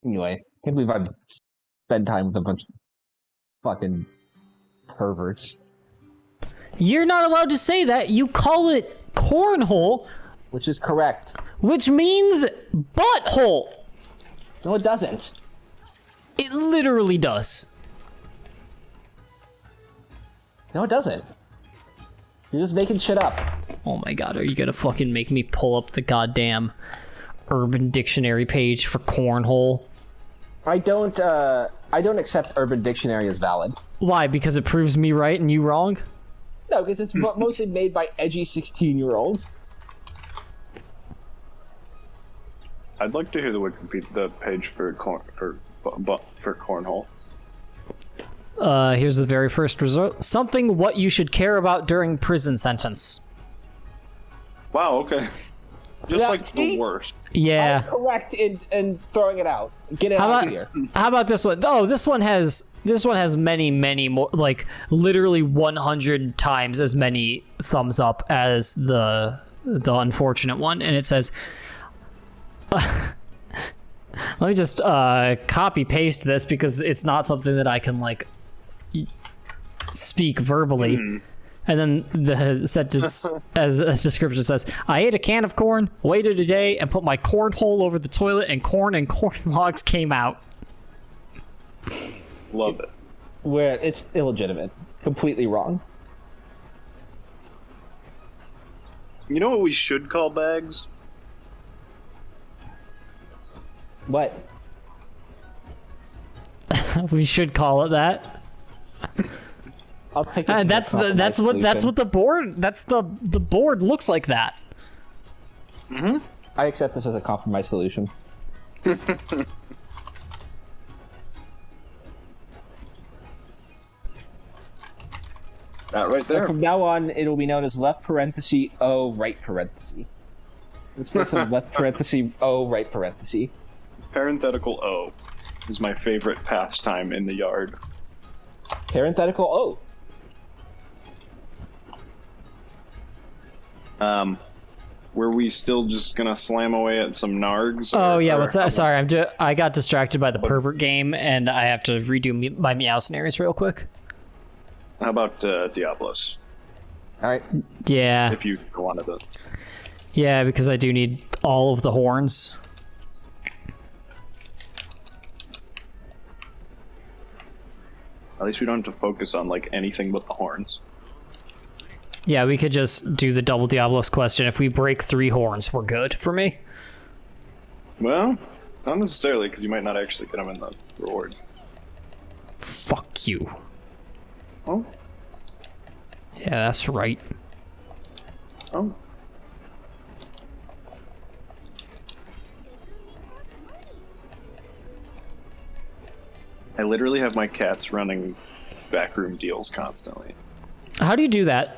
Anyway, I can't believe I've spent time with a bunch of fucking perverts. You're not allowed to say that. You call it cornhole, Which is correct. which means butthole. No, it doesn't. It literally does. No, it doesn't. You're just making shit up. Oh my god, are you gonna fucking make me pull up the goddamn Urban Dictionary page for cornhole? I don't accept Urban Dictionary as valid. Why? Because it proves me right and you wrong? No, because it's mostly made by edgy 16-year-olds. I'd like to hear the page for cornhole. Here's the very first result. Something what you should care about during prison sentence. Wow. Okay. Just Yeah, like see? the worst. Yeah. Correct in throwing it out. Get it How out about of here. how about this one? Oh, this one has many more, like literally 100 times as many thumbs up as the unfortunate one, and it says let me just copy paste this because it's not something that I can like speak verbally. And then the sentence as a description says, I ate a can of corn, waited a day, and put my cornhole over the toilet, and corn logs came out. Love it. Where it's illegitimate. Completely wrong. You know what we should call bags? What? We should call it that. I'll take it. That's what the board looks like that. I accept this as a compromise solution. That right So there. from now on, it'll be known as left parenthesis O right parenthesis. Let's put some left parenthesis O right parenthesis. Parenthetical O is my favorite pastime in the yard. Parenthetical O. Were we still just gonna slam away at some nargs? Oh yeah, or what's that? Sorry, I got distracted by the pervert game, and I have to redo my meow scenarios real quick. How about Diablos? Alright. Yeah, If you wanted to. yeah, because I do need all of the horns. At least we don't have to focus on like anything but the horns. Yeah, we could just do the double Diablos question. If we break 3 horns, we're good for me. Well, not necessarily, because you might not actually get them in the rewards. Fuck you. Oh, Yeah, that's right. oh. I literally have my cats running backroom deals constantly. How do you do that?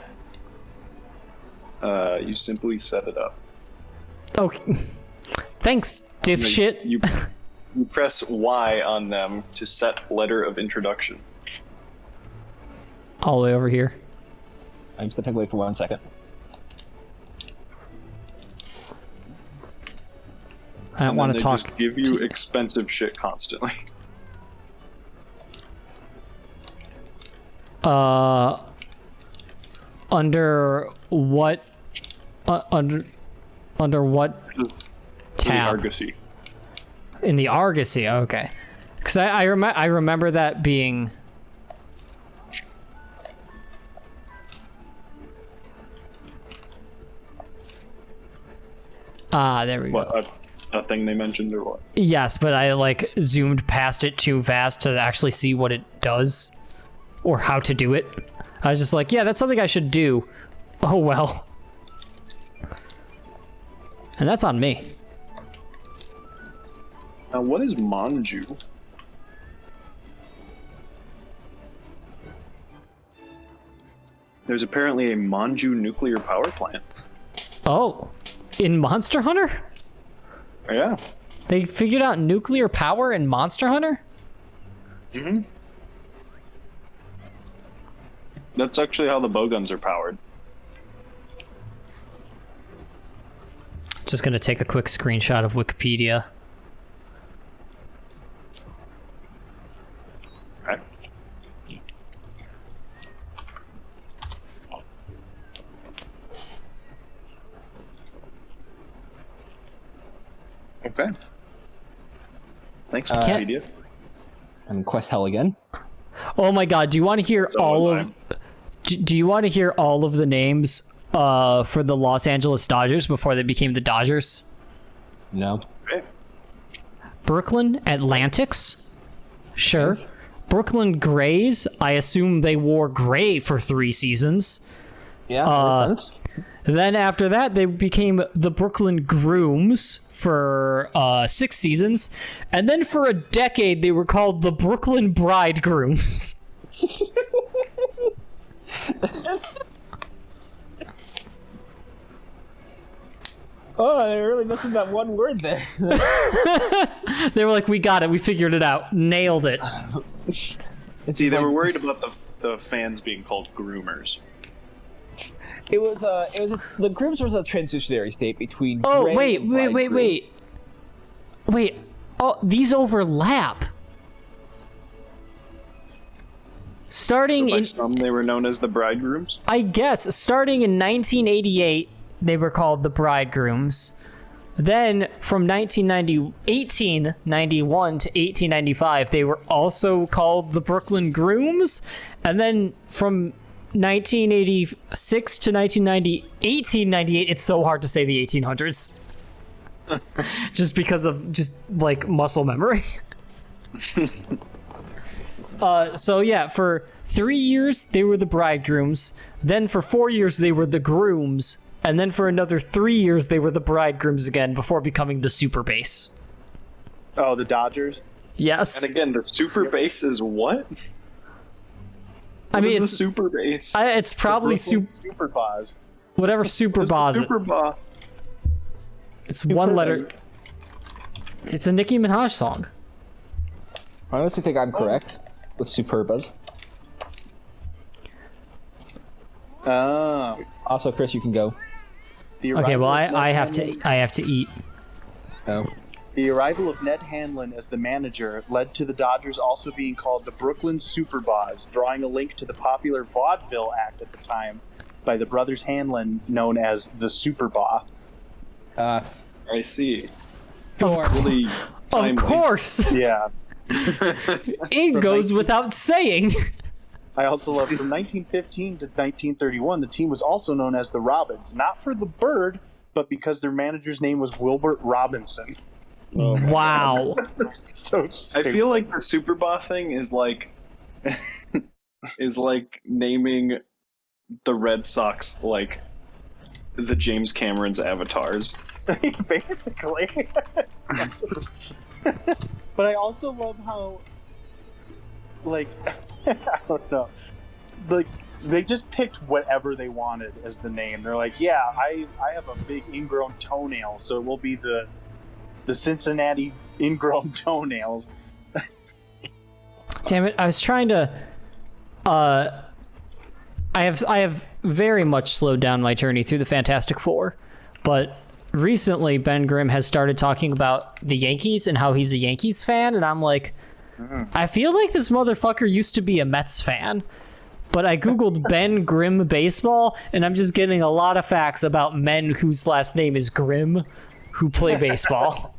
You simply set it up. Oh, thanks, dipshit. You press Y on them to set letter of introduction. All the way over here. I'm stepping away for 1 second. I don't want to They talk. just give you expensive shit constantly. Under what? Under what tab? Argosy. In the Argosy, okay. Because I remember that being. Ah, there we go. What, a thing they mentioned or what? Yes, but I like zoomed past it too fast to actually see what it does or how to do it. I was just like, yeah, that's something I should do. Oh well. And that's on me. Now, what is Manju? There's apparently a Manju nuclear power plant. Oh, in Monster Hunter? Oh, yeah. They figured out nuclear power in Monster Hunter? Mm-hmm. That's actually how the bowguns are powered. Just gonna take a quick screenshot of Wikipedia. Okay. Thanks, Can't- Wikipedia. And Quest Hell again. Oh my god, do you want to hear So all am of do you want to hear all of the names for the Los Angeles Dodgers before they became the Dodgers? No. Okay. Brooklyn Atlantics? Sure. Brooklyn Grays? I assume they wore gray for 3 seasons. Yeah. Makes sense. Then after that, they became the Brooklyn Grooms for 6 seasons. And then for a decade, they were called the Brooklyn Bridegrooms. Oh, they're really missing that one word there. They were like, we got it. We figured it out. Nailed it. See, they were worried about the fans being called groomers. It was the Grooms was a transitionary state between. Oh, gray and wait. Wait. Oh, these overlap. Starting So by in, some, they were known as the bridegrooms. I guess, starting in 1988, they were called the Bridegrooms. Then from 1891 to 1895, they were also called the Brooklyn Grooms. And then from 1986 to 1898, it's so hard to say the 1800s. Just because of like muscle memory. So yeah, for 3 years they were the Bridegrooms. Then for 4 years they were the Grooms. And then for another 3 years they were the Bridegrooms again before becoming the Super Base. Oh, the Dodgers? Yes. And again, the super base is what? I mean, What is it's the super base? it's probably Super Boz. whatever Super Boz. Super Ba. It's one letter. It's a Nicki Minaj song. I honestly think I'm correct with Superbas. Oh. Also, Chris, you can go. The Okay, well arrival of I Ned have Hanlon- to eat. Oh. The arrival of Ned Hanlon as the manager led to the Dodgers also being called the Brooklyn Super Boz, drawing a link to the popular vaudeville act at the time by the brothers Hanlon, known as the Super Ba. I see. Of, Really of timely. course, Yeah. it goes without saying. I also love from 1915 to 1931, the team was also known as the Robins, not for the bird, but because their manager's name was Wilbert Robinson. Oh, Wow. So I stupid. feel like the Super Ba thing is like is like naming the Red Sox like the James Cameron's avatars. Basically. But I also love how, like, I don't know, like, they just picked whatever they wanted as the name. They're like, yeah, I have a big ingrown toenail, so it will be the Cincinnati ingrown toenails. Damn it! I was trying to. I have very much slowed down my journey through the Fantastic Four, but recently Ben Grimm has started talking about the Yankees and how he's a Yankees fan, and I'm like, I feel like this motherfucker used to be a Mets fan. But I googled Ben Grimm baseball, and I'm just getting a lot of facts about men whose last name is Grimm, who play baseball.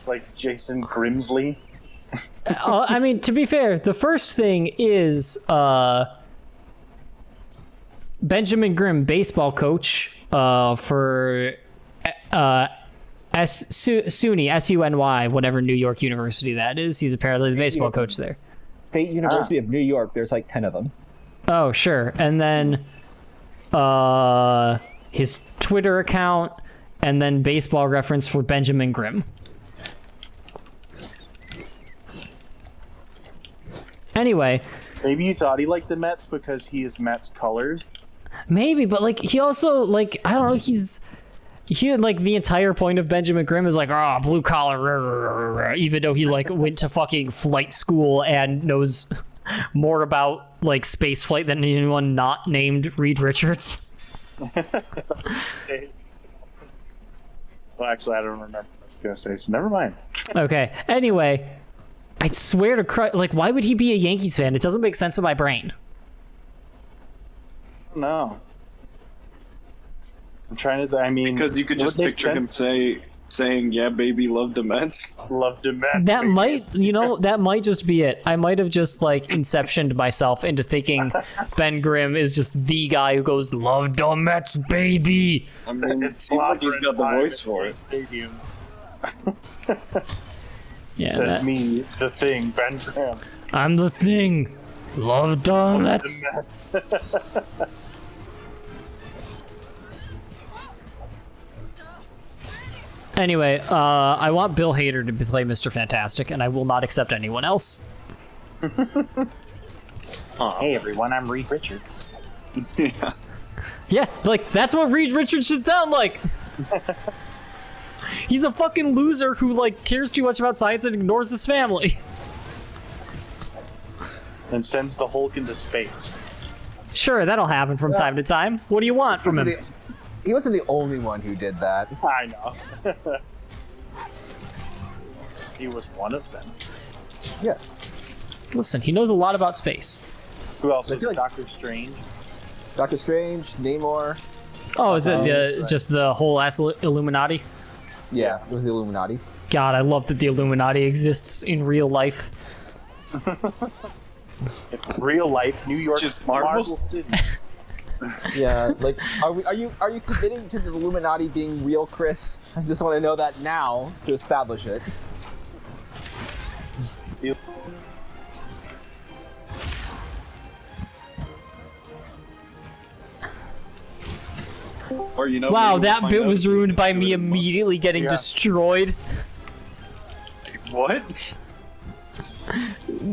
Like Jason Grimsley. I mean, to be fair, the first thing is Benjamin Grimm, baseball coach for SUNY, S-U-N-Y, whatever New York University that is. He's apparently the baseball coach there. State University of New York. There's like 10 of them. Oh, sure. And then his Twitter account, and then baseball reference for Benjamin Grimm. Anyway, Maybe you thought he liked the Mets because he is Mets colors. maybe, but like he also like I don't know, he like the entire point of Benjamin Grimm is like, ah, blue collar, even though he like went to fucking flight school and knows more about like space flight than anyone not named Reed Richards. Say- Well, actually, I don't remember what I was going to say, so never mind. Okay. Anyway, I swear to Christ, like, why would he be a Yankees fan? It doesn't make sense in my brain. No. I'm trying to, I mean... Because you could it just would make picture him sense. say saying, "Yeah, baby, love Demets." Love Demet. That might, that might just be it. I might have just like inceptioned myself into thinking Ben Grimm is just the guy who goes, "Love Domet's baby." I mean, it seems like he's got the voice for it. Stadium. Yeah, Says me, the thing, Ben Grimm. I'm the thing. Love Domet's. Demet. Anyway, I want Bill Hader to play Mr. Fantastic, and I will not accept anyone else. Hey everyone, I'm Reed Richards. Yeah. Yeah, like, that's what Reed Richards should sound like! He's a fucking loser who, like, cares too much about science and ignores his family. And sends the Hulk into space. Sure, that'll happen from time to time. What do you want from him? He wasn't the only one who did that. I know. He was one of them. Yes. Listen, he knows a lot about space. Who else I was feel like- Doctor Strange? Doctor Strange, Namor. Oh, is it right. just the whole ass Illuminati? Yeah, it was the Illuminati. God, I love that the Illuminati exists in real life. Real life, New York, Just Marvel? City. Yeah, like, are you committing to the Illuminati being real, Chris? I just want to know that now to establish it. Or Wow, maybe we'll that find bit out was if ruined by it's me doing the most. immediately getting Yeah. destroyed. What?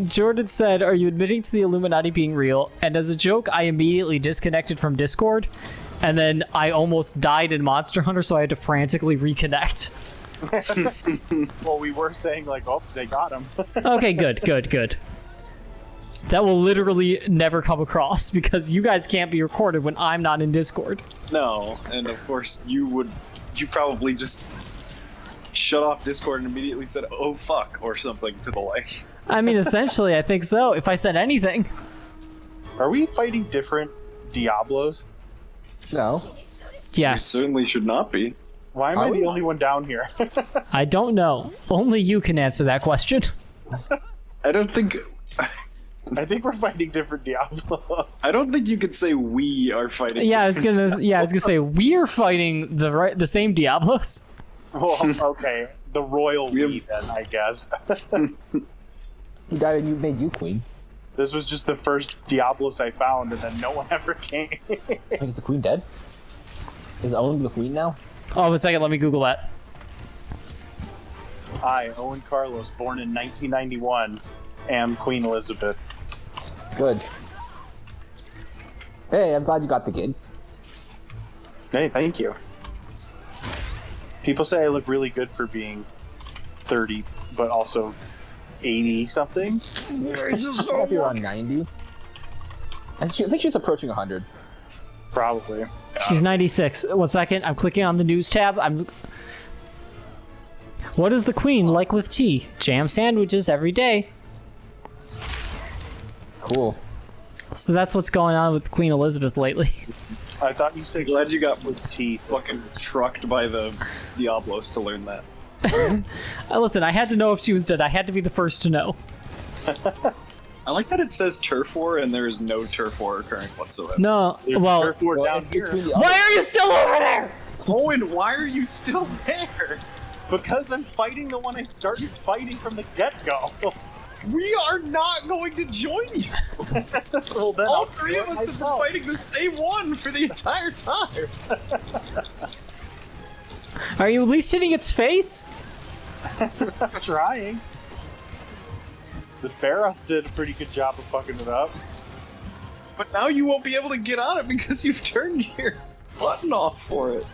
Jordan said, "Are you admitting to the Illuminati being real?" And as a joke, I immediately disconnected from Discord, and then I almost died in Monster Hunter, so I had to frantically reconnect. Well, we were saying like, oh, they got him. Okay, good. That will literally never come across because you guys can't be recorded when I'm not in Discord. No, and of course you probably just shut off Discord and immediately said, "Oh fuck," or something to the like. I mean, essentially, I think so. If I said anything. Are we fighting different Diablos? No. You Yes. certainly should not be. Why am Are I we? the only one down here? I don't know. Only you can answer that question. I don't think I think we're fighting different Diablos. I don't think you could say we are fighting. Yeah, I was gonna say we're fighting the same Diablos. Well, okay, the royal We have- we then, I guess. You made you queen. This was just the first Diablos I found, and then no one ever came. Wait, is the queen dead? Is Owen the queen now? Oh, a second, let me Google that. I, Owen Carlos, born in 1991, am Queen Elizabeth. Good. Hey, I'm glad you got the kid. Hey, thank you. People say I look really good for being 30, but also 80 something. Probably around 90. I think she's approaching 100. Probably. She's 96. 1 second, I'm clicking on the news tab. What is the queen like with tea? Jam sandwiches every day. Cool. So that's what's going on with Queen Elizabeth lately. I thought you said Glad you got with teeth. fucking trucked by the Diablos to learn that. Listen, I had to know if she was dead. I had to be the first to know. I like that it says turf war and there is no turf war occurring whatsoever. No, There's well, turf war down it's here. between the why are you still over there? Owen, why are you still there? Because I'm fighting the one I started fighting from the get-go. We are not going to join you. Well, then All I'll three do of it us have been myself. fighting the same one for the entire time. Are you at least hitting its face? I'm trying. The Pharaoh did a pretty good job of fucking it up. But now you won't be able to get on it because you've turned your button off for it.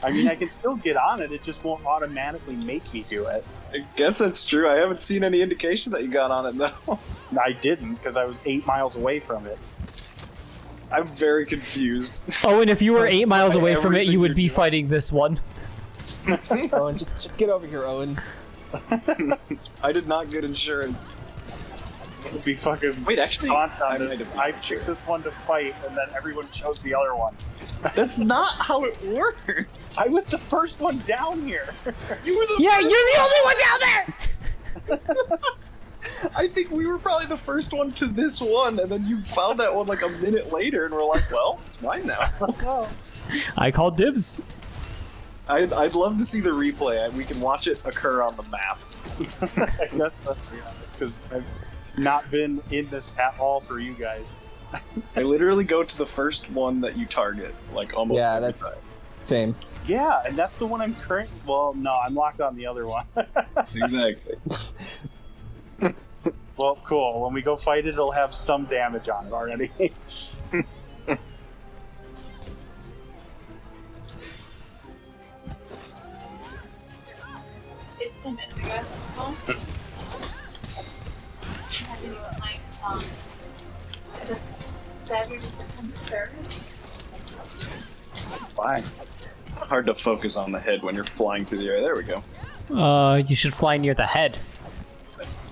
I mean, I can still get on it, it just won't automatically make me do it. I guess that's true. I haven't seen any indication that you got on it though. I didn't, because I was 8 miles away from it. I'm very confused. Oh, and if you were 8 miles away from it, Everything you would you're be doing. fighting this one. Owen, just get over here, Owen. I did not get insurance. It'd be fucking. Wait, actually, taunt on I this. might have been I sure. picked this one to fight, and then everyone chose the other one. That's not how it works. I was the first one down here. You were the Yeah, first you're the only one down there! I think we were probably the first one to this one, and then you found that one like a minute later, and we're like, well, it's mine now. I called dibs. I'd love to see the replay. We can watch it occur on the map. I guess so, because I've not been in this at all for you guys. I literally go to the first one that you target, like almost Yeah, every that's- time. Same. Yeah, and that's the one I'm current. Well, no, I'm locked on the other one. Exactly. Well, cool. When we go fight it, it'll have some damage on it already. It's Sim. If you guys on the phone, I can do it like, is it Saturday, September 3rd? Fine. Hard to focus on the head when you're flying through the air. There we go. You should fly near the head.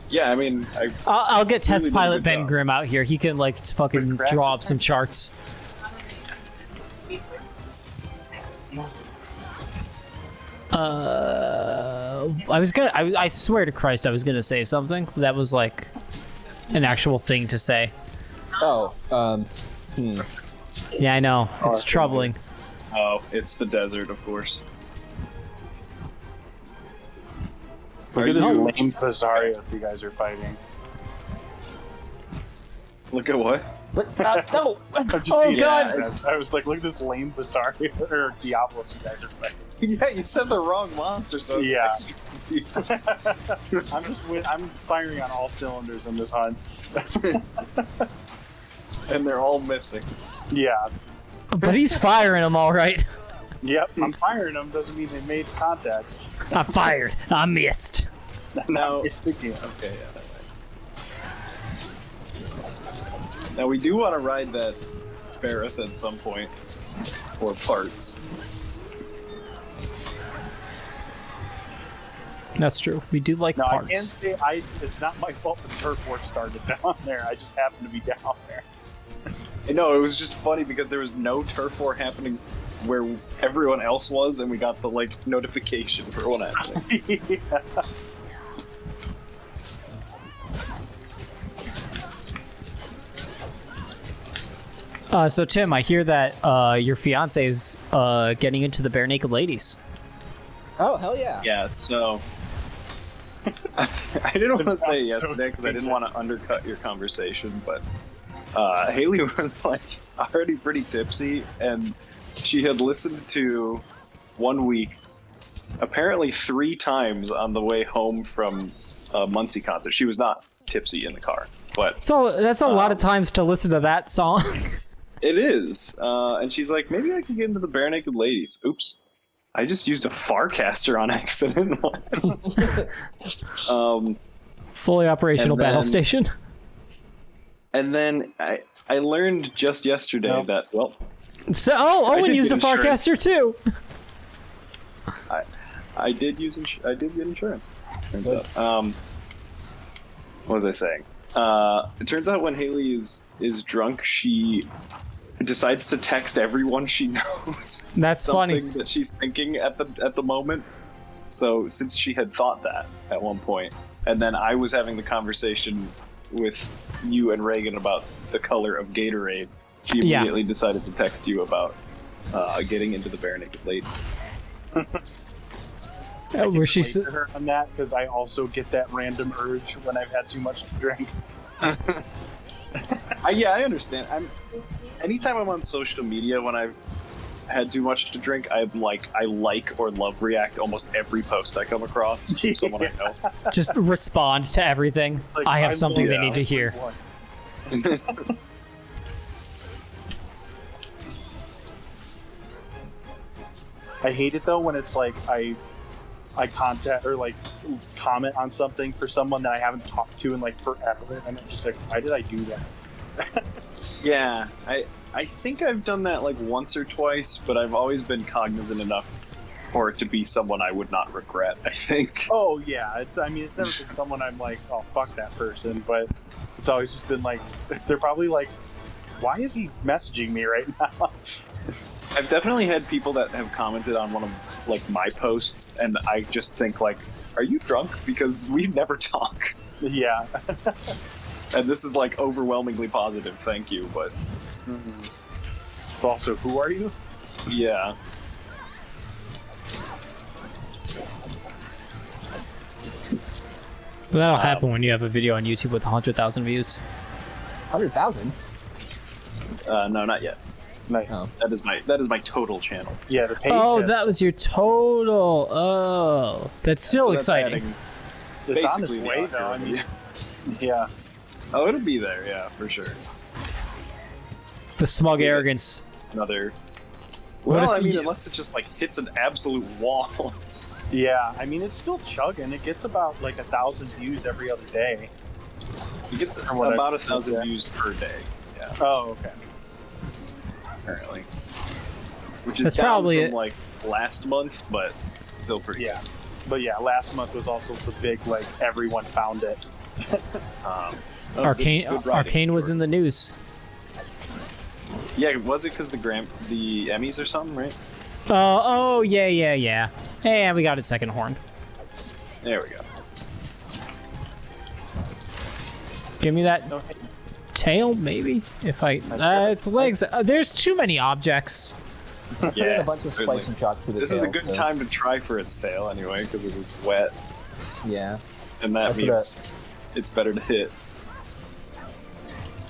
Yeah, I mean, I'll get test Really did a pilot good Ben job. Grimm out here. He can like fucking Quick draw up some charts. I swear to Christ, I was gonna say something that was like an actual thing to say. Oh, Yeah, I know. It's okay. troubling. oh, it's the desert, of course. Look Are at this you- lame Fazarios you guys are fighting. Look at what? But, no! I'm just Oh, being God. honest. I was like, look at this lame Vasario or Diablos you guys are fighting. Yeah, you said the wrong monster, so I was Yeah. extra confused. I'm firing on all cylinders in this hunt. And they're all missing. Yeah. But he's firing them all right. Yep. I'm firing them doesn't mean they made contact. I fired. I missed. Now- it's the game. Okay, yeah, that way. Now we do want to ride that Barrett at some point, or parts. That's true. We do like No, I parts. can't say it's not my fault the turf war started down there. I just happened to be down there. No, it was just funny because there was no turf war happening where everyone else was, and we got the like notification for one happening. Yeah. So Tim, I hear that your fiance is getting into the bare naked ladies. Oh, hell yeah. Yeah, so I didn't want to say sounds so yesterday because I didn't want to undercut your conversation, but Haley was like already pretty tipsy, and she had listened to 1 week, apparently 3 times on the way home from a Muncie concert. She was not tipsy in the car, but So that's a lot of times to listen to that song. it is. And she's like, maybe I can get into the bare naked ladies. Oops. I just used a Farcaster on accident. Fully operational And battle then- station. And then I learned just yesterday Nope. that, well, So I Owen did used a get insurance. Farcaster too. I did get insurance. Turns out. What was I saying? It turns out when Haley is drunk, she decides to text everyone she knows. That's funny. something that she's thinking at the moment. So since she had thought that at one point, and then I was having the conversation with you and Reagan about the color of Gatorade, she Yeah. immediately decided to text you about getting into the bare naked lady. Where she Relate to her on that because I also get that random urge when I've had too much to drink. Yeah, I understand. Anytime I'm on social media when I've had too much to drink, I like or love react almost every post I come across from someone I know. just respond to everything. Like, I have I something they love need to hear. everyone. I hate it though when it's like I contact or like comment on something for someone that I haven't talked to in like forever, and I'm just like, why did I do that? Yeah, I think I've done that like once or twice, but I've always been cognizant enough for it to be someone I would not regret, I think. Oh yeah, it's never been someone I'm like, oh fuck that person, but It's always just been like, they're probably like, why is he messaging me right now? I've definitely had people that have commented on one of like my posts, and I just think like, are you drunk? Because we never talk. Yeah. And this is like overwhelmingly positive, thank you, but Also, who are you? yeah. That'll happen when you have a video on YouTube with 100,000 views. 100,000. No, not yet. Nice. Oh. That is my total channel. Yeah, the page. Oh, has- that was your total. Oh, that's still So that's exciting. adding it's on its basically the way though. I mean, yeah. Oh, it'll be there, yeah, for sure. The smug arrogance. Another. What Well, if I mean, you- unless it just like hits an absolute wall. Yeah, I mean, it's still chugging. It gets about like 1,000 views every other day. It gets From what about I've- 1,000 yeah. views per day. Yeah, Oh, okay. apparently. Which is That's down probably from like last month, but still pretty. Yeah. But yeah, last month was also the big, like, everyone found it. Arcane, good writing, Arcane was in the news. Yeah, was it because the Emmys or something, right? Oh, yeah. And we got a second horn. There we go. Give me that tail, maybe? If I... its legs. There's too many objects. Yeah. A bunch of certainly. slicing shots to the This tail, is a good so- time to try for its tail anyway, because it was wet, Yeah. and that That's means it's better to hit,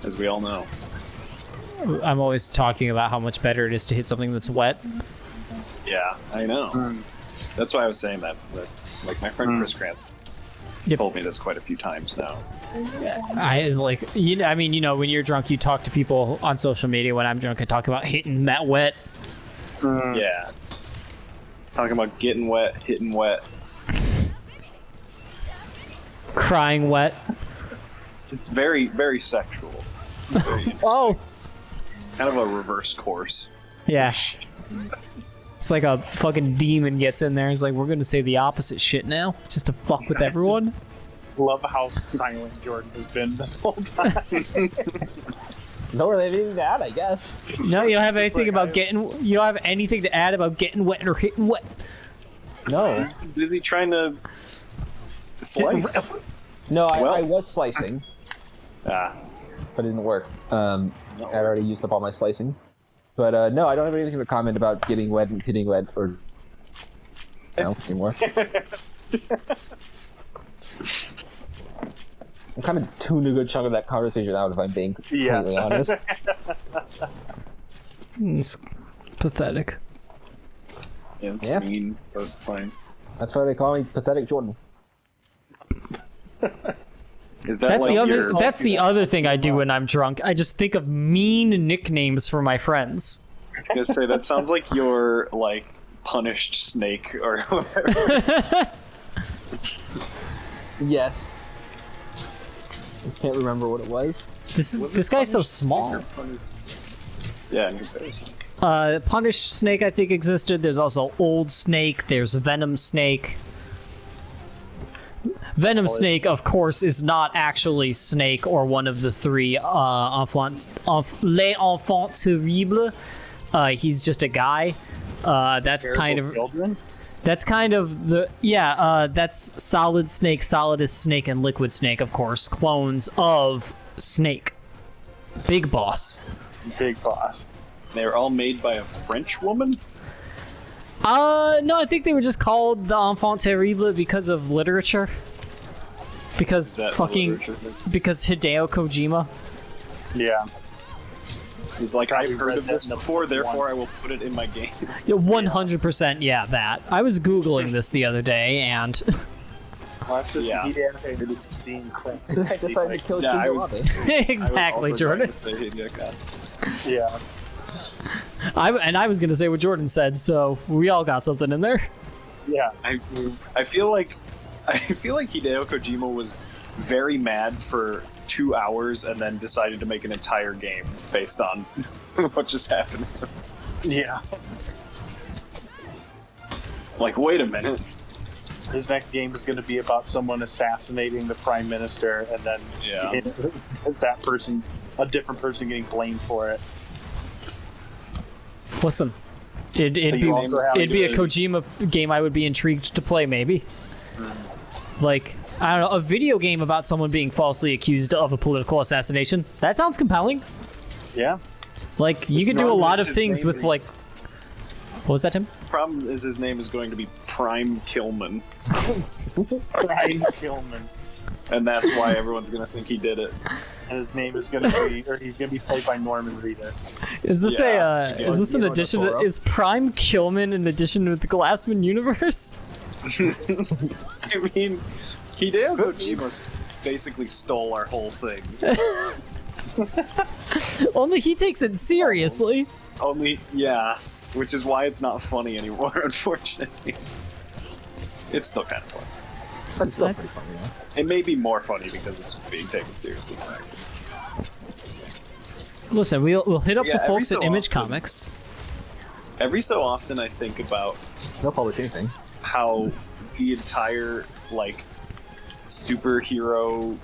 as we all know. I'm always talking about how much better it is to hit something that's wet. Yeah, I know. That's why I was saying that. Like my friend Chris Grant Yep. told me this quite a few times now. I like, I mean, when you're drunk, you talk to people on social media. When I'm drunk, I talk about hitting that wet. Yeah. Talking about getting wet, hitting wet. Crying wet. It's very, very sexual. Very interesting. Oh, Kind of a reverse course. yeah. It's like a fucking demon gets in there. It's like, we're gonna say the opposite shit now, just to fuck with everyone. Love how silent Jordan has been this whole time. Don't really have anything to add, I guess. No, you don't have anything like, about you don't have anything to add about getting wet or hitting wet. No. He's been busy trying to slice. No, Well- I was slicing, Ah, but it didn't work. I'd already used up all my slicing. But no, I don't have anything to comment about getting wet and hitting wet or no anymore. I'm kind of tuning a good chunk of that conversation out, if I'm being completely honest. It's pathetic. yeah, it's Yeah. mean, but fine. That's why they call me Pathetic Jordan. Is that That's like the other. your... That's the other thing I do when I'm drunk. I just think of mean nicknames for my friends. I was gonna say that sounds like your like punished snake or whatever. Yes. I can't remember what it was. This guy's so small. Yeah, in comparison. Punished Snake, I think, existed. There's also Old Snake. There's Venom Snake. Venom Snake, of course, is not actually Snake or one of the three les enfants terribles. He's just a guy. That's kind of Children? that's Solid Snake, Solidus Snake, and Liquid Snake, of course, clones of Snake. Big Boss. Big boss. They're all made by a French woman. No, I think they were just called the Enfant Terrible because of literature. Because Is that fucking literature thing? because Hideo Kojima. Yeah. He's like, Probably I've heard read of that this in the before, book therefore I once. will put it in my game. Yeah, 100%. Yeah, that. I was googling this the other day, and Well, that's just Yeah. the animated scene clips. Decided to kill Yeah, I Shinzo was- Abe. exactly, I was also Jordan. going to say, yeah, God. Yeah. I was gonna say what Jordan said, so we all got something in there. Yeah. I feel like Hideo Kojima was very mad for 2 hours and then decided to make an entire game based on what just happened. Yeah. Like, wait a minute. His next game is going to be about someone assassinating the prime minister, and then that person, a different person, getting blamed for it. Listen, it'd be a Kojima game I would be intrigued to play, maybe. Like, I don't know, a video game about someone being falsely accused of a political assassination. That sounds compelling. Yeah. Like, you could do a lot of things with, like... What was that, Tim? Problem is his name is going to be Prime Killman. Prime Killman. And that's why everyone's going to think he did it. And his name is going to be, or he's going to be played by Norman Reedus. Is this is this an addition to, is Prime Killman an addition to the Glassman universe? I mean, Hideo Kojima basically stole our whole thing. Only he takes it seriously. Yeah, which is why it's not funny anymore, unfortunately. It's still kind of funny. But it's still pretty funny, yeah. It may be more funny because it's being taken seriously. Listen, we'll hit up the folks so at Image often. Comics. Every so often I think about They'll publish anything. how the entire, like, superhero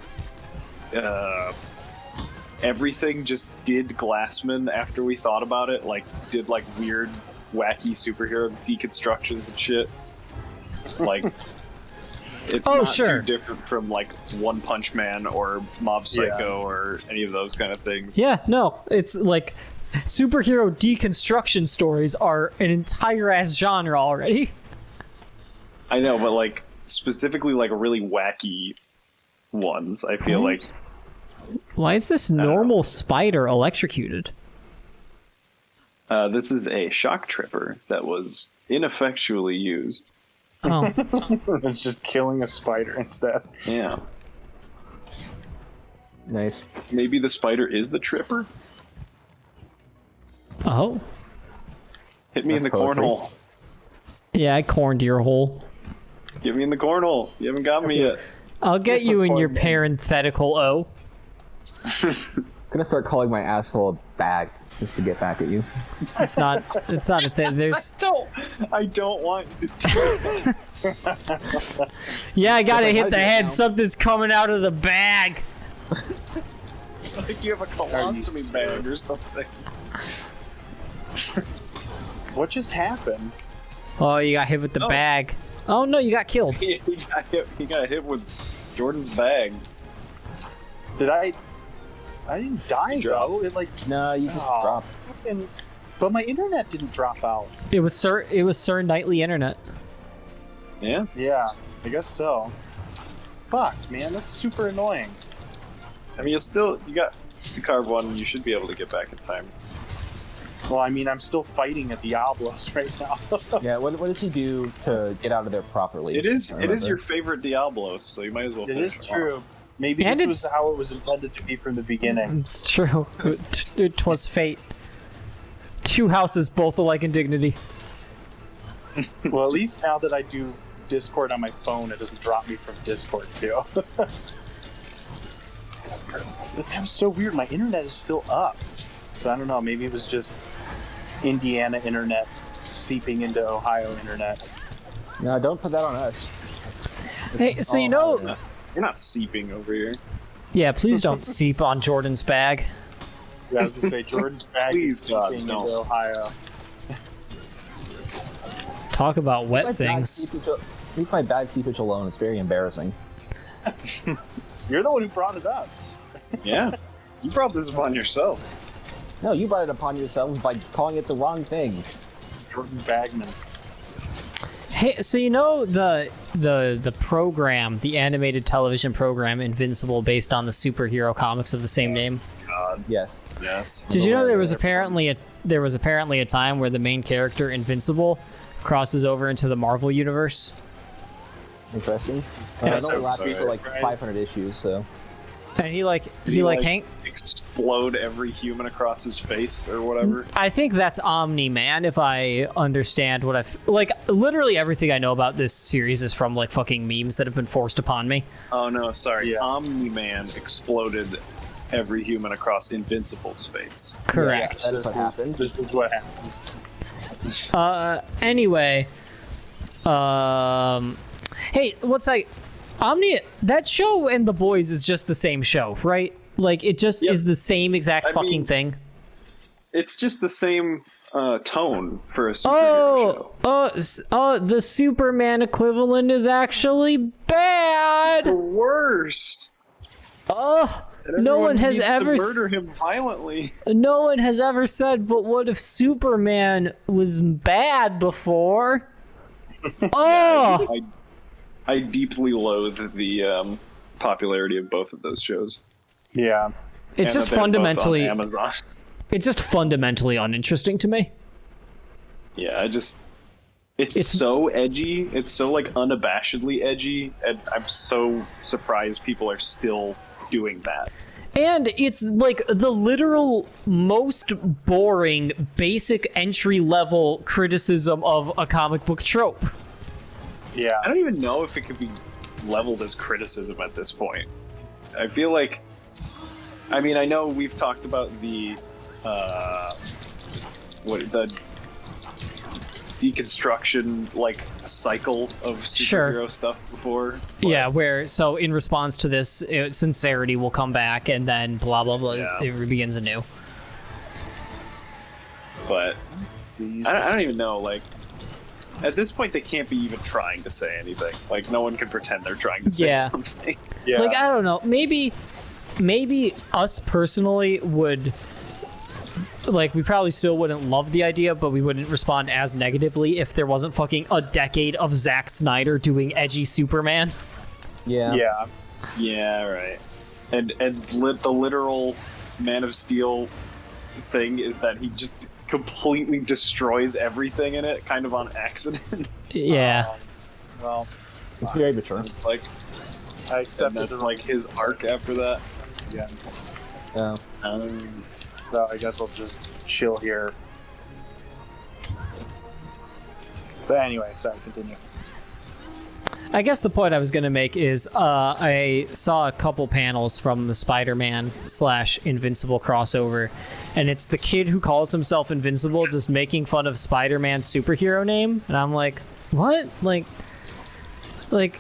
everything just did Glassman after we thought about it, like, did, like, weird, wacky superhero deconstructions and shit. Like, it's not too different from, like, One Punch Man or Mob Psycho or any of those kind of things. Yeah, no, it's like superhero deconstruction stories are an entire ass genre already. I know, but, like, specifically, like, really wacky ones, I feel like. Why is this normal spider electrocuted? This is a shock tripper that was ineffectually used. Oh. It's just killing a spider instead. Yeah. Nice. Maybe the spider is the tripper? Oh. Hit me in the That's poetry. cornhole. Yeah, I corned your hole. Get me in the cornhole. You haven't got me yet. I'll get you in your corned. parenthetical O. I'm gonna start calling my asshole a bag just to get back at you. It's not a thing. There's I don't want you to do it. yeah, I gotta Like, hit I the do head. now. Something's coming out of the bag. Like you have a colostomy bag or something. What just happened? Oh, you got hit with the Oh. bag. Oh no, you got killed. He got hit with Jordan's bag. Did I didn't die though. It like No, you just Oh. dropped. but my internet didn't drop out. It was Sir Nightly Internet. Yeah? Yeah, I guess so. Fuck, man, that's super annoying. I mean, you got to carve one, you should be able to get back in time. Well, I mean, I'm still fighting at Diablos right now. Yeah, what does he do to get out of there properly? It is I remember. your favorite Diablos, so you might as well It finish is it true. Maybe And this was it's- how it was intended to be from the beginning. It's true. It was fate. Two houses, both alike in dignity. Well, at least now that I do Discord on my phone, it doesn't drop me from Discord too. That was so weird. My internet is still up. So I don't know. Maybe it was just Indiana internet seeping into Ohio internet. No, don't put that on us. Hey, so you know, You're not seeping over here. yeah, please don't seep on Jordan's bag. Yeah, I was gonna say Jordan's bag Please, is God, seeping no. into Ohio. Talk about wet Leave my bad things. seepage leave my bad seepage alone. It's very embarrassing. You're the one who brought it up. Yeah. You brought this upon yourself. No, you brought it upon yourselves by calling it the wrong thing. Jordan Bagman. Hey, so you know the program, the animated television program Invincible, based on the superhero comics of the same name? God, Yes. yes. Did you know there was apparently a time where the main character Invincible crosses over into the Marvel universe? Interesting. Yeah, I know so it lasted for like right. 500 issues, so. And he like Hank. explode every human across his face or whatever? I think that's Omni-Man, if I understand what I've... Like, literally everything I know about this series is from, like, fucking memes that have been forced upon me. Oh no, sorry. Yeah. Omni-Man exploded every human across Invincible's face. Correct. That is what happened. This is what happened. Anyway, Hey, what's like Omni? That show and The Boys is just the same show, right? Like it just is the same exact fucking thing. It's just the same tone for a superhero show. The Superman equivalent is actually bad. The worst. No one has needs ever to murder him violently. No one has ever said, but what if Superman was bad before? I deeply loathe the popularity of both of those shows. Yeah. It's And just that they're both on fundamentally Amazon. it's just fundamentally uninteresting to me. Yeah, it's so edgy. It's so like unabashedly edgy, and I'm so surprised people are still doing that. And it's like the literal most boring, basic entry level criticism of a comic book trope. Yeah. I don't even know if it could be leveled as criticism at this point. I feel like, I mean, I know we've talked about the deconstruction like cycle of superhero stuff before. But Yeah, where so in response to this, sincerity will come back, and then blah blah blah. Yeah. It begins anew. But I don't even know. Like at this point, they can't be even trying to say anything. Like no one can pretend they're trying to say Yeah. something. Yeah. Like I don't know, maybe us personally would. Like, we probably still wouldn't love the idea, but we wouldn't respond as negatively if there wasn't fucking a decade of Zack Snyder doing edgy Superman. Yeah. Yeah. Yeah, right. And the literal Man of Steel thing is that he just completely destroys everything in it, kind of on accident. Yeah. Well, It's very mature. Like, I and accepted that's like his arc after that. again. Yeah. So I guess I'll just chill here. But anyway, sorry, continue. I guess the point I was going to make is I saw a couple panels from the Spider-Man / Invincible crossover, and it's the kid who calls himself Invincible just making fun of Spider-Man's superhero name, and I'm like, what? Like,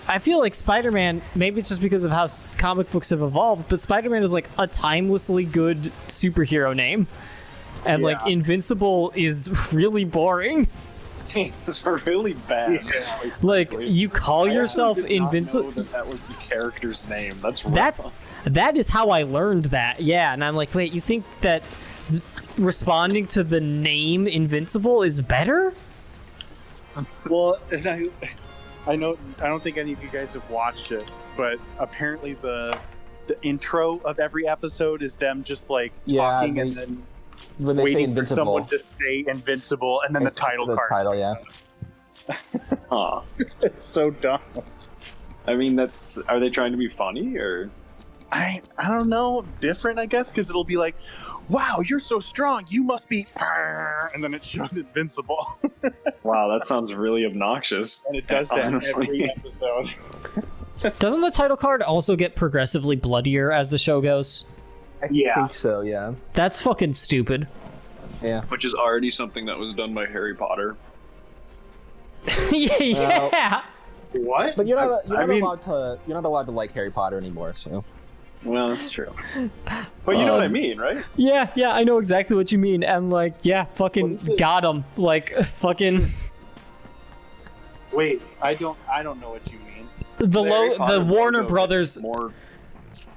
I feel like Spider-Man, maybe it's just because of how comic books have evolved, but Spider-Man is like a timelessly good superhero name. And like, Yeah. Invincible is really It's really bad. Yeah. Like, you call yourself I did not Invincible. know that was the character's name. That's wrong. That is how I learned that. Yeah, and I'm like, wait, you think that responding to the name Invincible is better? Well, and I know I don't think any of you guys have watched it, but apparently the intro of every episode is them just like Yeah, talking and they- then When they say waiting for invincible, someone to say invincible and then the title card. title, yeah. Huh. It's so dumb. I mean, are they trying to be funny or? I don't know, different I guess, because it'll be like, wow, you're so strong, you must be, and then it shows invincible. Wow, that sounds really obnoxious. And it does that Honestly. every episode. Doesn't the title card also get progressively bloodier as the show goes? I Yeah. think so, yeah. That's fucking stupid. Yeah. Which is already something that was done by Harry Potter. Yeah. What? But you're not I mean- allowed to like Harry Potter anymore, so. Well, that's true. But you know what I mean, right? Yeah, I know exactly what you mean. And like, yeah, fucking What is it? got him. Like, fucking Wait, I don't know what you mean. Harry the Potter Warner logo Brothers is more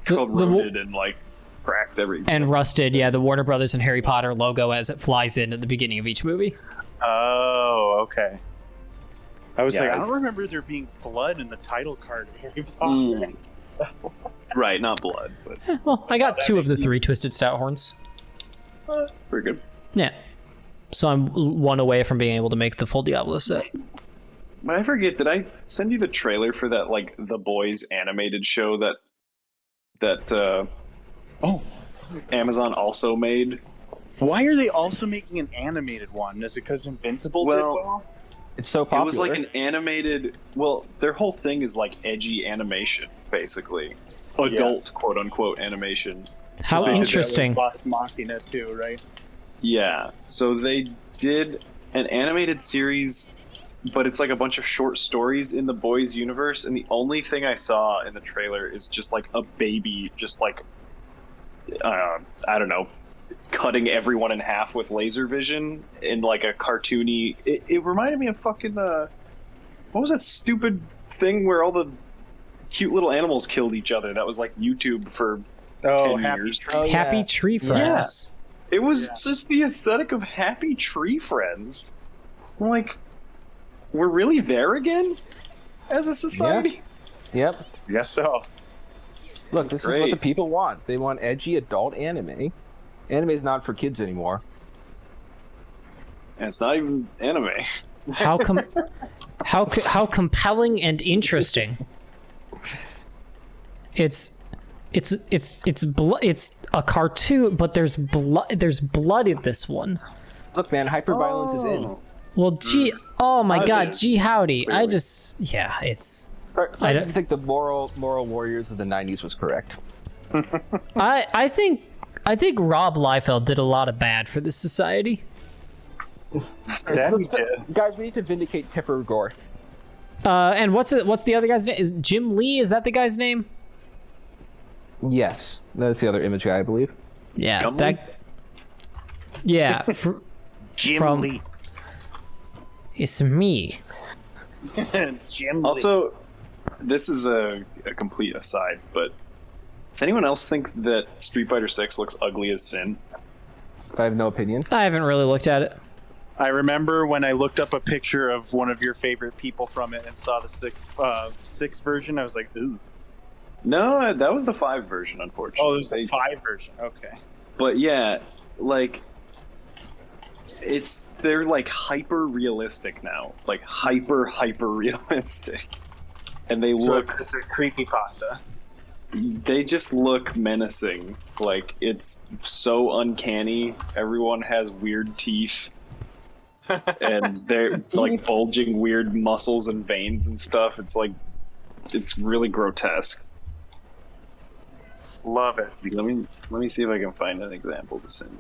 the- corroded and like cracked every. and rusted. Yeah, the Warner Brothers and Harry Potter logo as it flies in at the beginning of each movie. Oh, okay. I was Yeah, like, I I- don't remember there being blood in the title card of Harry Potter. Mm. Right, not blood, but Well, I got 2 of the 3 Twisted Stout Horns. pretty good. Yeah. So I'm 1 away from being able to make the full Diablo set. But I forget, did I send you the trailer for that like The Boys animated show that Oh, Amazon also made? why are they also making an animated one? Is it because Invincible did Well, well? It's so popular. It was like an animated. Well, their whole thing is like edgy animation, basically, adult quote unquote animation. How They did that with interesting. Vox Machina too, right? Yeah. So they did an animated series but it's like a bunch of short stories in the boys universe, and the only thing I saw in the trailer is just like a baby just like I don't know, cutting everyone in half with laser vision in like a cartoony it reminded me of fucking what was that stupid thing where all the cute little animals killed each other that was like YouTube for 10 years. Happy Tree Friends. It was just the aesthetic of Happy Tree Friends. I'm like, we're really there again as a society? Yep. Yes, so. Look, this is what the people want. They want edgy adult anime. Anime is not for kids anymore. And it's not even anime. How compelling and interesting. It's a cartoon, but there's blood in this one. Look, man, hyperviolence is in. Well, oh my God, is. gee howdy. Really? It's. I don't think the moral warriors of the '90s was correct. I think Rob Liefeld did a lot of bad for this society. That we did. Guys, we need to vindicate Tipper Gore. And what's the other guy's name? Is Jim Lee? Is that the guy's name? Yes, that's the other image guy, I believe. Yeah, Jim that. Yeah, Jim Lee. It's me. Jim Lee. Also, this is a complete aside, but does anyone else think that Street Fighter 6 looks ugly as sin? I have no opinion. I haven't really looked at it. I remember when I looked up a picture of one of your favorite people from it and saw the six version, I was like, ooh. No, that was the 5 version, unfortunately. Oh, there's a 5 version. Okay. But yeah, like, they're like hyper realistic now, like hyper realistic, and they So look. it's just a creepypasta. They just look menacing. Like, it's so uncanny. Everyone has weird teeth, and they're like bulging weird muscles and veins and stuff. It's like, it's really grotesque. Love it. Let me see if I can find an example to send.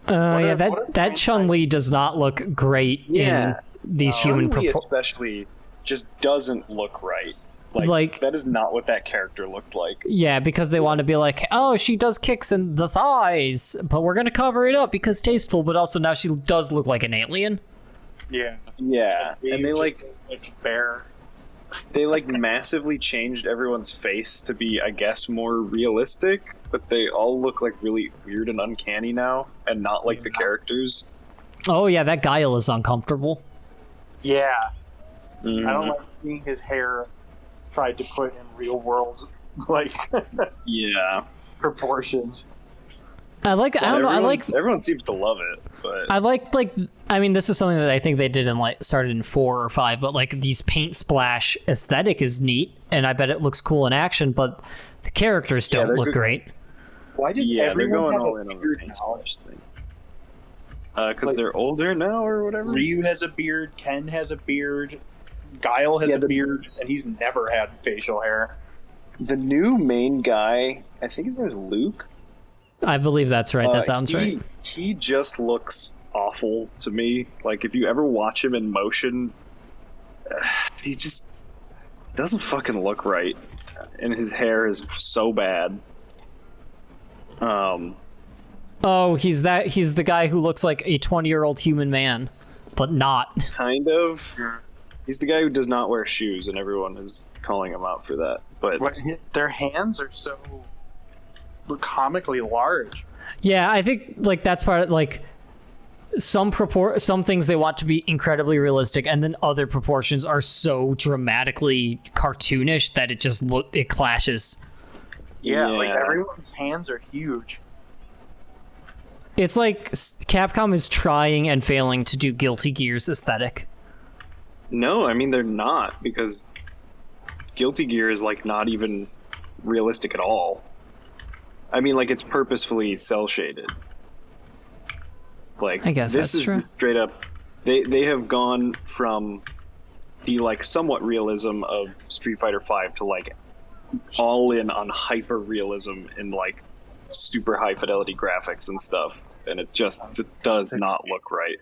Yeah, what that Chun-Li does not look great in these human Chun-Li especially just doesn't look right. Like, that is not what that character looked like. Yeah, because they want to be like, oh, she does kicks in the thighs, but we're gonna cover it up because tasteful. But also now she does look like an alien. Yeah. Yeah, and they like bear. they like massively changed everyone's face to be, I guess, more realistic, but they all look like really weird and uncanny now, and not like the characters. Oh yeah, that Guile is uncomfortable. Yeah. Mhm. I don't like seeing his hair tried to put in real world like Yeah, proportions. I like. I don't know. I like. Everyone seems to love it, but I like. I mean, this is something that I think they did started in 4 or 5. But like these paint splash aesthetic is neat, and I bet it looks cool in action. But the characters don't they're look good. great. Why does yeah, they're everyone going have all a in on the beard paint now? splash thing. Because Like- they're older now or whatever. Ryu has a beard, Ken has a beard, Guile has a beard, and he's never had facial hair. The new main guy, I think his name is Luke. I believe that's right. That sounds right. He just looks awful to me. Like, if you ever watch him in motion, he just doesn't fucking look right, and his hair is so bad. Oh, he's the guy who looks like a 20-year-old human man, but not. Kind of. He's the guy who does not wear shoes, and everyone is calling him out for that. But Their hands are so comically large. Yeah, I think like that's part of, like some things they want to be incredibly realistic, and then other proportions are so dramatically cartoonish that it clashes. Yeah, like everyone's hands are huge. It's like Capcom is trying and failing to do Guilty Gear's aesthetic. no, I mean they're not, because Guilty Gear is like not even realistic at all. I mean, like, it's purposefully cell shaded. Like, I guess this that's is true. straight up. They have gone from the like somewhat realism of Street Fighter V to like all in on hyper realism in like super high fidelity graphics and stuff, and it does not look right.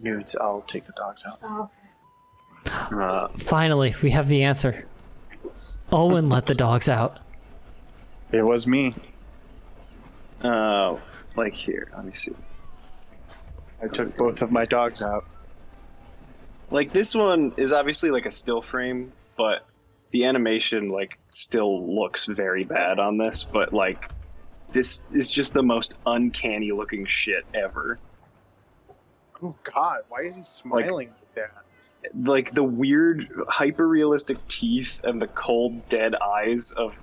nudes. I'll take the dogs out. Oh, Finally, we have the answer. Owen let the dogs out. It was me. Like here, let me see. I took both of my dogs out. Like this one is obviously like a still frame, but the animation like still looks very bad on this. But like, this is just the most uncanny looking shit ever. Oh God, why is he smiling like that? Like the weird, hyper realistic teeth and the cold, dead eyes of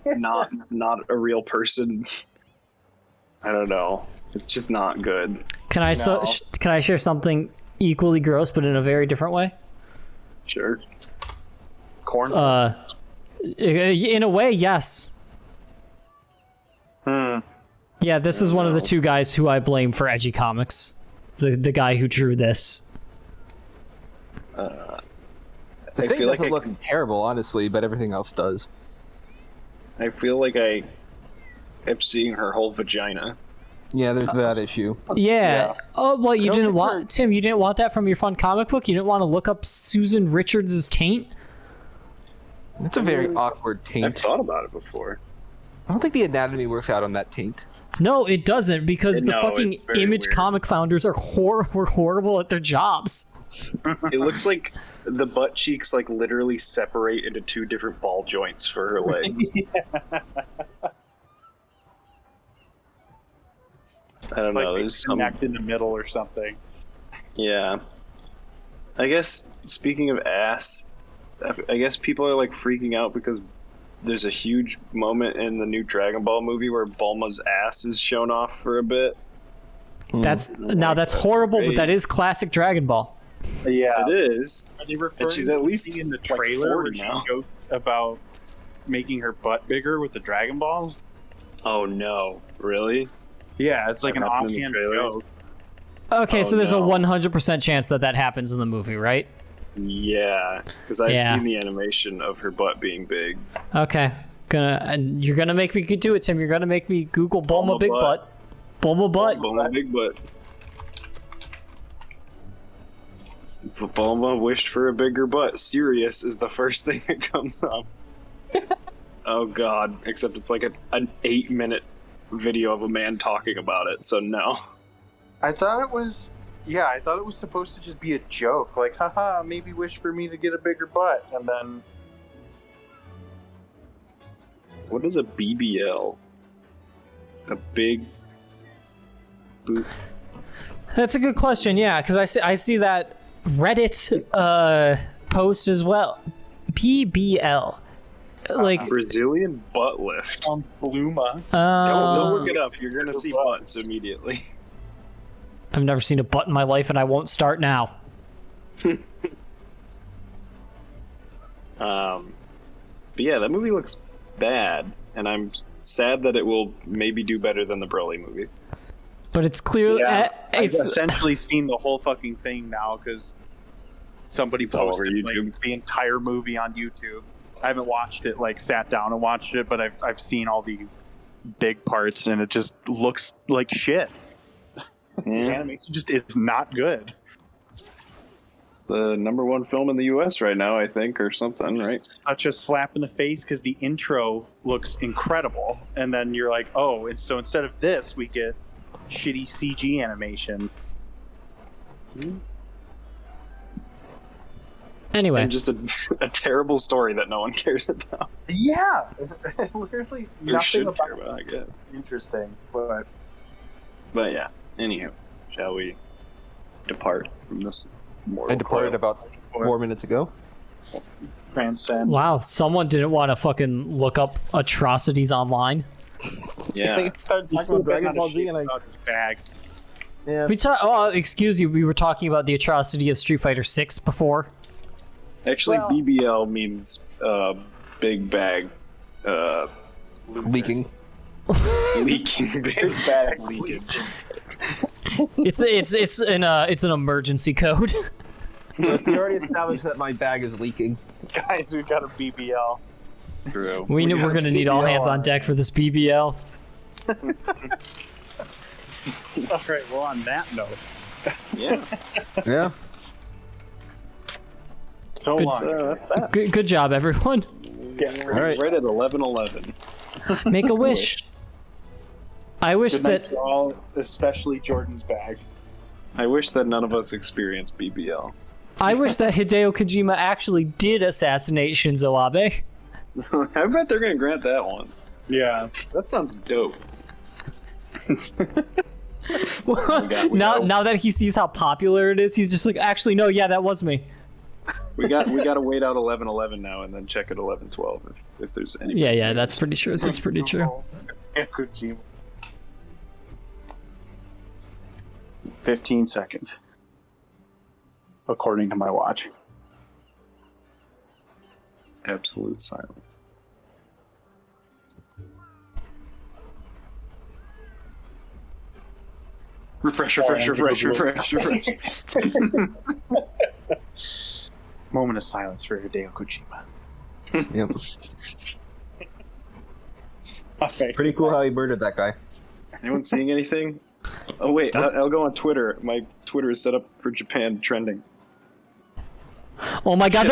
not a real person. I don't know. It's just not good. Can I can I share something equally gross but in a very different way? Sure. Corn. In a way, yes. Yeah, this is one of the two guys who I blame for edgy comics. The guy who drew this. The I thing feel like doesn't look terrible, honestly, but everything else does. I feel like I am seeing her whole vagina. Yeah, there's that issue. Yeah. Oh, well, you don't didn't think want Tim. You didn't want that from your fun comic book. You didn't want to look up Susan Richards' taint. It's a very awkward I've taint. thought about it before. I don't think the anatomy works out on that taint. No, it doesn't because the No, fucking it's very Image weird. comic founders are were horrible at their jobs. It looks like the butt cheeks like literally separate into two different ball joints for her legs. I don't Like know. they There's some. connect in the middle or something. Yeah. I guess speaking of ass, I guess people are like freaking out because there's a huge moment in the new Dragon Ball movie where Bulma's ass is shown off for a bit. That's horrible, but that is classic Dragon Ball. Yeah. It is. Are they referring she's at to least, the scene in the like, trailer 40 where she now. goes about making her butt bigger with the Dragon Balls? Oh no! Really? Yeah, it's like an That happened in the offhand trailer? joke. Okay, Oh, so there's no. a 100% chance that happens in the movie, right? Yeah, because I've Yeah. seen the animation of her butt being big. Okay. You're gonna make me do it, Tim. You're gonna make me Google Bulma Bulma big butt. butt. Bulma butt. Bulma big butt. Bulma wished for a bigger butt. Serious is the first thing that comes up. Oh god! Except it's like an 8-minute video of a man talking about it. So no. I thought it was supposed to just be a joke. Like, haha, maybe wish for me to get a bigger butt. And then What is a BBL? A big boot. That's a good question. Yeah, because I see that Reddit post as well. PBL. Like Brazilian butt lift. on Bluma. Don't look it up. You're gonna see butts immediately. I've never seen a butt in my life, and I won't start now. But yeah, that movie looks bad, and I'm sad that it will maybe do better than the Broly movie. But it's clear. Yeah, I've It's essentially seen the whole fucking thing now because somebody all over posted YouTube. like, the entire movie on YouTube. I haven't watched it, like sat down and watched it, but I've seen all the big parts, and it just looks like shit. The animation just is not good. The #1 film in the U.S. right now, I think, or something, right? Such a slap in the face because the intro looks incredible, and then you're like, oh, and so instead of this, we get shitty CG animation. anyway. And just a terrible story that no one cares about. Yeah, literally Or nothing should about care about, I guess. interesting, but But yeah, anywho, shall we depart from this mortal I departed coil? about 4 minutes ago. transcend. Wow, someone didn't want to fucking look up atrocities online. Yeah. Started He's talking still about Dragon got Ball a Z, shit and about his bag. yeah. We talk. Oh, excuse you. We were talking about the atrocity of Street Fighter 6 before. Actually, Well- BBL means big bag leaking. leaking. Big bag leakage. It's an emergency code. We already established that my bag is leaking. Guys, we've got a BBL. True. We're gonna need all hands on deck for this BBL. All right, well, on that note, Yeah. Yeah. So Good- long. That's that. Good job, everyone. Get All right. Right at 11:11. Make a wish. I wish Good night that. to all, especially Jordan's bag. I wish that none of us experienced BBL. I wish that Hideo Kojima actually did assassinate Shinzo Abe. I bet they're gonna grant that one. Yeah. That sounds dope. Now that he sees how popular it is, he's just like, actually, no, yeah, that was me. We got to wait out 11:11 now and then check at 11:12 if there's any. Yeah, that's pretty true. That's pretty true. Kojima. 15 seconds. According to my watch. Absolute silence. Refresh. Moment of silence for Hideo Kojima. Yep. Okay. Pretty cool how he murdered that guy. Anyone seeing anything? Oh wait, I'll go on Twitter. My Twitter is set up for Japan trending. Oh my god,